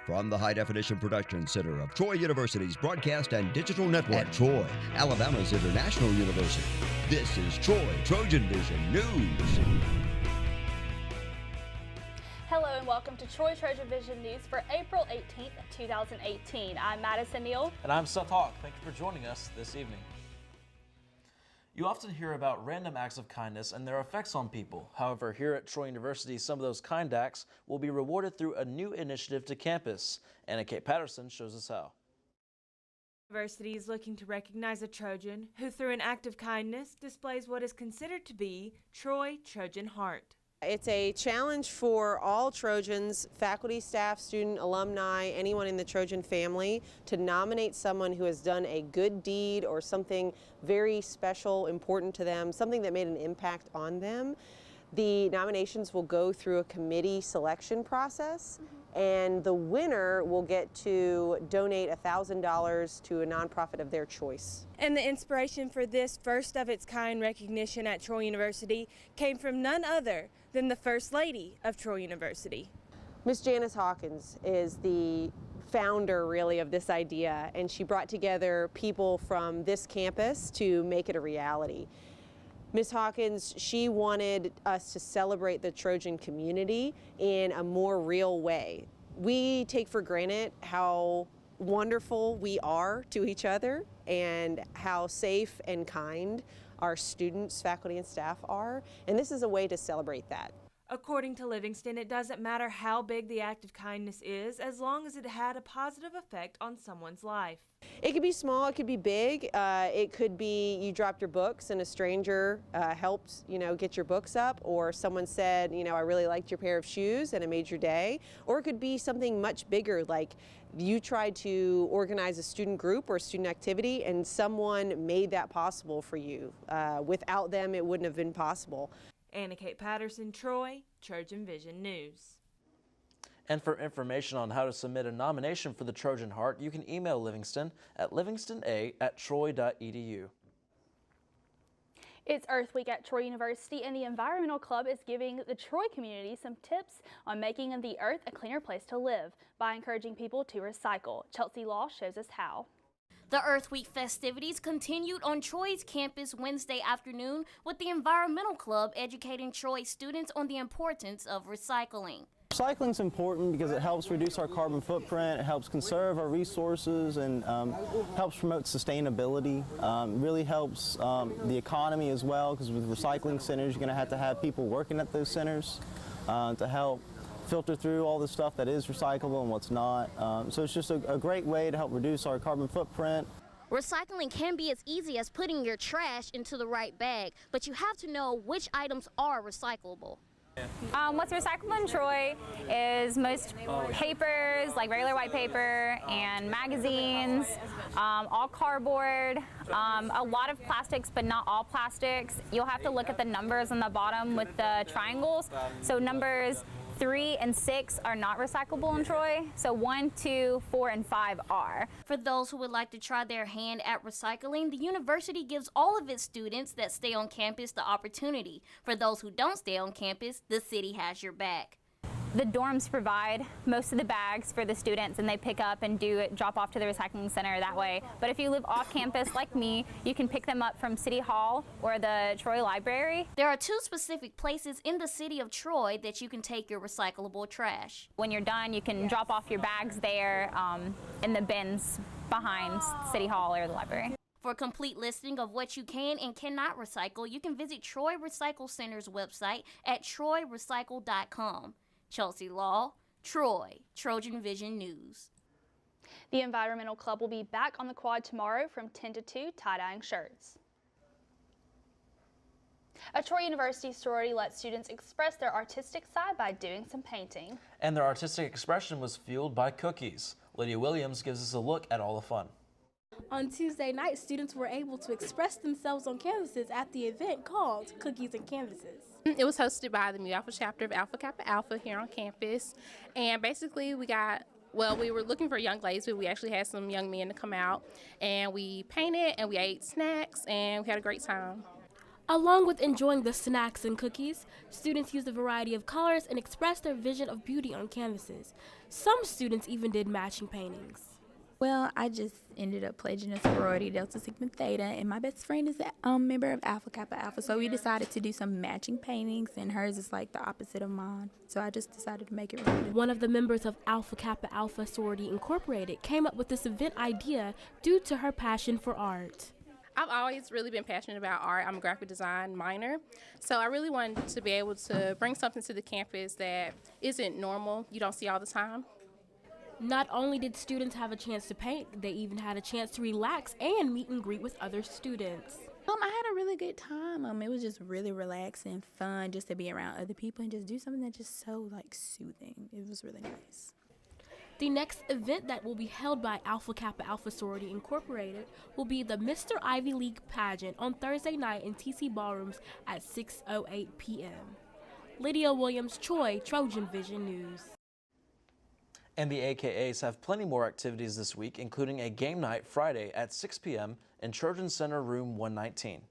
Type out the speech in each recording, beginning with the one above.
From the High Definition Production Center of Troy University's Broadcast and Digital Network at Troy, Alabama's International University, this is Troy TrojanVision News. Hello and welcome to Troy TrojanVision News for April 18th, 2018. I'm Madison Neal. And I'm Seth Hawk. Thank you for joining us this evening. You often hear about random acts of kindness and their effects on people. However, here at Troy University, some of those kind acts will be rewarded through a new initiative to campus. Anna Kate Patterson shows us how. University is looking to recognize a Trojan who, through an act of kindness, displays what is considered to be Troy Trojan Heart. It's a challenge for all Trojans, faculty, staff, student, alumni, anyone in the Trojan family to nominate someone who has done a good deed or something very special, important to them, something that made an impact on them. The nominations will go through a committee selection process, and the winner will get to donate $1,000 to a nonprofit of their choice. And the inspiration for this first of its kind recognition at Troy University came from none other than the First Lady of Troy University. Miss Janice Hawkins is the founder, really, of this idea, and she brought together people from this campus to make it a reality. Ms. Hawkins, she wanted us to celebrate the Trojan community in a more real way. We take for granted how wonderful we are to each other and how safe and kind our students, faculty, and staff are, and this is a way to celebrate that. According to Livingston, it doesn't matter how big the act of kindness is, as long as it had a positive effect on someone's life. It could be small, it could be big, it could be you dropped your books and a stranger helped, get your books up, or someone said, I really liked your pair of shoes and it made your day, or it could be something much bigger, like you tried to organize a student group or a student activity and someone made that possible for you. Without them, it wouldn't have been possible. Anna Kate Patterson, Troy, TrojanVision News. And for information on how to submit a nomination for the Trojan Heart, you can email Livingston at livingstona@troy.edu. It's Earth Week at Troy University, and the Environmental Club is giving the Troy community some tips on making the Earth a cleaner place to live by encouraging people to recycle. Chelsea Law shows us how. The Earth Week festivities continued on Troy's campus Wednesday afternoon with the Environmental Club educating Troy students on the importance of recycling. Recycling is important because it helps reduce our carbon footprint, it helps conserve our resources, and helps promote sustainability. Really helps the economy as well, because with recycling centers you're going to have people working at those centers to help filter through all the stuff that is recyclable and what's not. So it's just a great way to help reduce our carbon footprint. Recycling can be as easy as putting your trash into the right bag, but you have to know which items are recyclable. What's recyclable in Troy is most papers, like regular white paper, and magazines, all cardboard, a lot of plastics, but not all plastics. You'll have to look at the numbers on the bottom with the triangles. So numbers 3 and 6 are not recyclable in Troy, so 1, 2, 4, and 5 are. For those who would like to try their hand at recycling, the university gives all of its students that stay on campus the opportunity. For those who don't stay on campus, the city has your back. The dorms provide most of the bags for the students, and they pick up and drop off to the recycling center that way. But if you live off campus like me, you can pick them up from City Hall or the Troy Library. There are 2 specific places in the city of Troy that you can take your recyclable trash. When you're done, you can drop off your bags there in the bins behind City Hall or the library. For a complete listing of what you can and cannot recycle, you can visit Troy Recycle Center's website at troyrecycle.com. Chelsea Law, Troy, TrojanVision News. The Environmental Club will be back on the quad tomorrow from 10 to 2 tie-dyeing shirts. A Troy University sorority lets students express their artistic side by doing some painting. And their artistic expression was fueled by cookies. Lydia Williams gives us a look at all the fun. On Tuesday night, students were able to express themselves on canvases at the event called Cookies and Canvases. It was hosted by the Mu Alpha chapter of Alpha Kappa Alpha here on campus, and basically we were looking for young ladies, but we actually had some young men to come out, and we painted and we ate snacks and we had a great time. Along with enjoying the snacks and cookies, students used a variety of colors and expressed their vision of beauty on canvases. Some students even did matching paintings. Well, I just ended up pledging a sorority, Delta Sigma Theta, and my best friend is a member of Alpha Kappa Alpha, so we decided to do some matching paintings, and hers is like the opposite of mine, so I just decided to make it right. One of the members of Alpha Kappa Alpha Sorority Incorporated came up with this event idea due to her passion for art. I've always really been passionate about art. I'm a graphic design minor, so I really wanted to be able to bring something to the campus that isn't normal, you don't see all the time. Not only did students have a chance to paint, they even had a chance to relax and meet and greet with other students. I had a really good time. It was just really relaxing, fun, just to be around other people and just do something that's just so soothing. It was really nice. The next event that will be held by Alpha Kappa Alpha Sorority Incorporated will be the Mr. Ivy League pageant on Thursday night in TC Ballrooms at 6:08 p.m. Lydia Williams, Troy, Trojan Vision News. And the AKAs have plenty more activities this week, including a game night Friday at 6 p.m. in Trojan Center Room 119.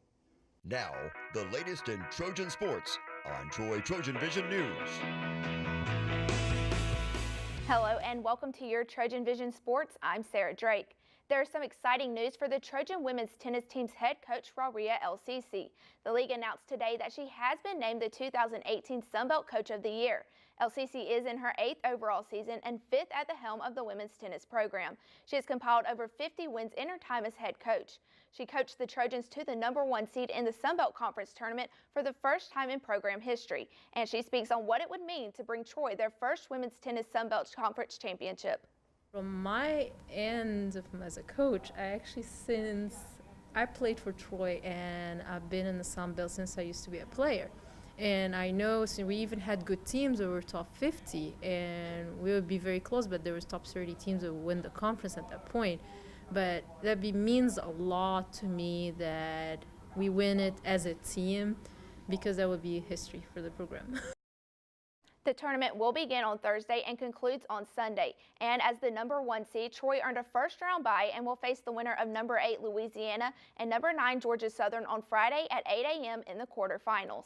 Now, the latest in Trojan Sports on Troy Trojan Vision News. Hello and welcome to your Trojan Vision Sports. I'm Sarah Drake. There is some exciting news for the Trojan women's tennis team's head coach, Raria El-Sisi. The league announced today that she has been named the 2018 Sunbelt Coach of the Year. El-Sisi is in her 8th overall season and 5th at the helm of the women's tennis program. She has compiled over 50 wins in her time as head coach. She coached the Trojans to the #1 seed in the Sunbelt Conference tournament for the first time in program history, and she speaks on what it would mean to bring Troy their first women's tennis Sunbelt Conference championship. From my end as a coach, since I played for Troy and I've been in the Sunbelt since I used to be a player. And I know we even had good teams that were top 50 and we would be very close, but there was top 30 teams that would win the conference at that point. But that means a lot to me that we win it as a team, because that would be history for the program. The tournament will begin on Thursday and concludes on Sunday. And as the #1 seed, Troy earned a first-round bye and will face the winner of #8 Louisiana and #9 Georgia Southern on Friday at 8 a.m. in the quarterfinals.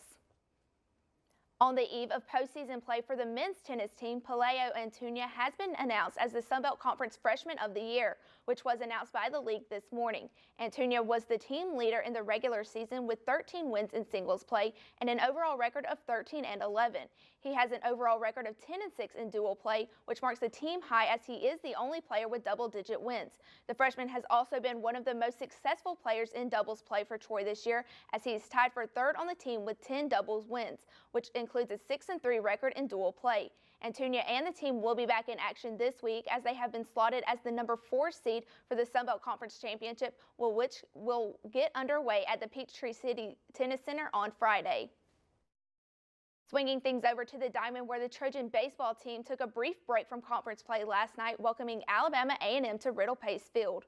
On the eve of postseason play for the men's tennis team, Pelayo Antuña has been announced as the Sunbelt Conference Freshman of the Year, which was announced by the league this morning. Antuña was the team leader in the regular season with 13 wins in singles play and an overall record of 13-11. He has an overall record of 10-6 in dual play, which marks a team high as he is the only player with double-digit wins. The freshman has also been one of the most successful players in doubles play for Troy this year, as he is tied for third on the team with 10 doubles wins, which includes a 6-3 record in dual play. Antuña and the team will be back in action this week as they have been slotted as the #4 seed for the Sunbelt Conference Championship, which will get underway at the Peachtree City Tennis Center on Friday. Swinging things over to the Diamond, where the Trojan Baseball team took a brief break from conference play last night, welcoming Alabama A&M to Riddle Pace Field.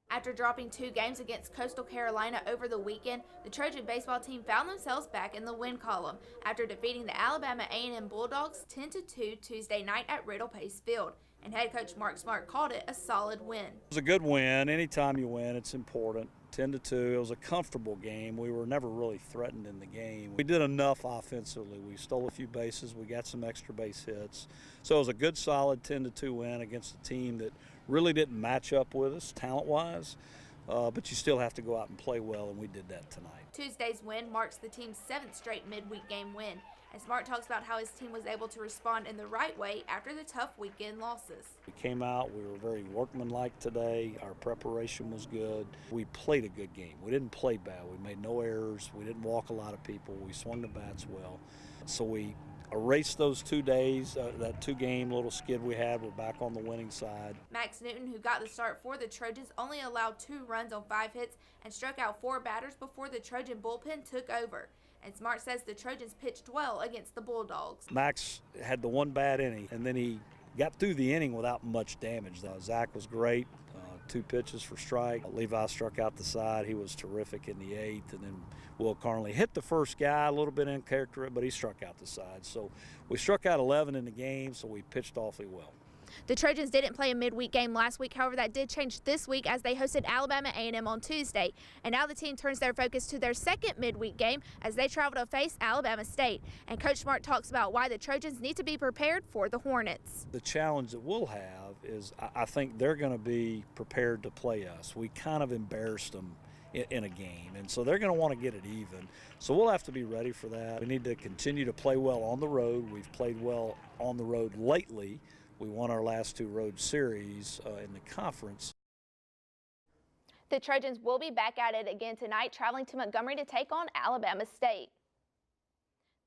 After dropping 2 games against Coastal Carolina over the weekend, the Trojan Baseball team found themselves back in the win column after defeating the Alabama A&M Bulldogs 10-2 Tuesday night at Riddle Pace Field. And head coach Mark Smart called it a solid win. It was a good win. Anytime you win, it's important. 10-2. It was a comfortable game. We were never really threatened in the game. We did enough offensively. We stole a few bases. We got some extra base hits. So it was a good, solid 10-2 win against a team that really didn't match up with us talent-wise. But you still have to go out and play well, and we did that tonight. Tuesday's win marks the team's 7th straight midweek game win. And Smart talks about how his team was able to respond in the right way after the tough weekend losses. We came out, we were very workmanlike today. Our preparation was good. We played a good game. We didn't play bad. We made no errors. We didn't walk a lot of people. We swung the bats well. So we erased those 2 days, that 2-game little skid we had. We're back on the winning side. Max Newton, who got the start for the Trojans, only allowed 2 runs on 5 hits and struck out 4 batters before the Trojan bullpen took over. And Smart says the Trojans pitched well against the Bulldogs. Max had the 1 bad inning, and then he got through the inning without much damage. Zach was great, 2 pitches for strike. Levi struck out the side. He was terrific in the 8th, and then Will Carnley hit the first guy, a little bit in character, but he struck out the side. So we struck out 11 in the game, so we pitched awfully well. The Trojans didn't play a midweek game last week. However, that did change this week as they hosted Alabama A&M on Tuesday. And now the team turns their focus to their second midweek game as they travel to face Alabama State. And Coach Smart talks about why the Trojans need to be prepared for the Hornets. The challenge that we'll have is I think they're going to be prepared to play us. We kind of embarrassed them in a game, and so they're going to want to get it even. So we'll have to be ready for that. We need to continue to play well on the road. We've played well on the road lately. We won our last 2 road series in the conference. The Trojans will be back at it again tonight, traveling to Montgomery to take on Alabama State.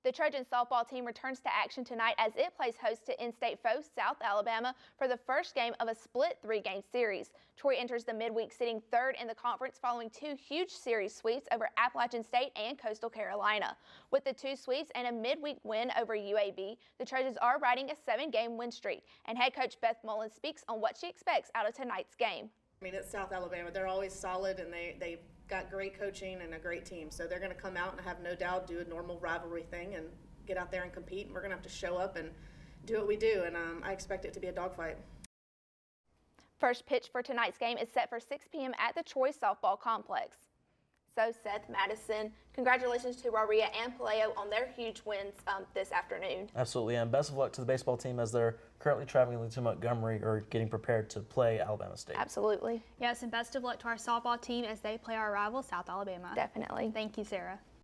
The Trojan Softball team returns to action tonight as it plays host to in-state foe South Alabama for the first game of a split 3-game series. Troy enters the midweek sitting 3rd in the conference following 2 huge series sweeps over Appalachian State and Coastal Carolina. With the 2 sweeps and a midweek win over UAB, the Trojans are riding a 7-game win streak, and head coach Beth Mullins speaks on what she expects out of tonight's game. I mean, it's South Alabama. They're always solid, and they've got great coaching and a great team. So they're going to come out and have no doubt do a normal rivalry thing and get out there and compete. And we're going to have to show up and do what we do. And I expect it to be a dogfight. First pitch for tonight's game is set for 6 p.m. at the Troy Softball Complex. So, Seth, Madison, congratulations to Raria and Paleo on their huge wins this afternoon. Absolutely, and best of luck to the baseball team as they're currently traveling to Montgomery or getting prepared to play Alabama State. Absolutely. Yes, and best of luck to our softball team as they play our rival, South Alabama. Definitely. Thank you, Sarah.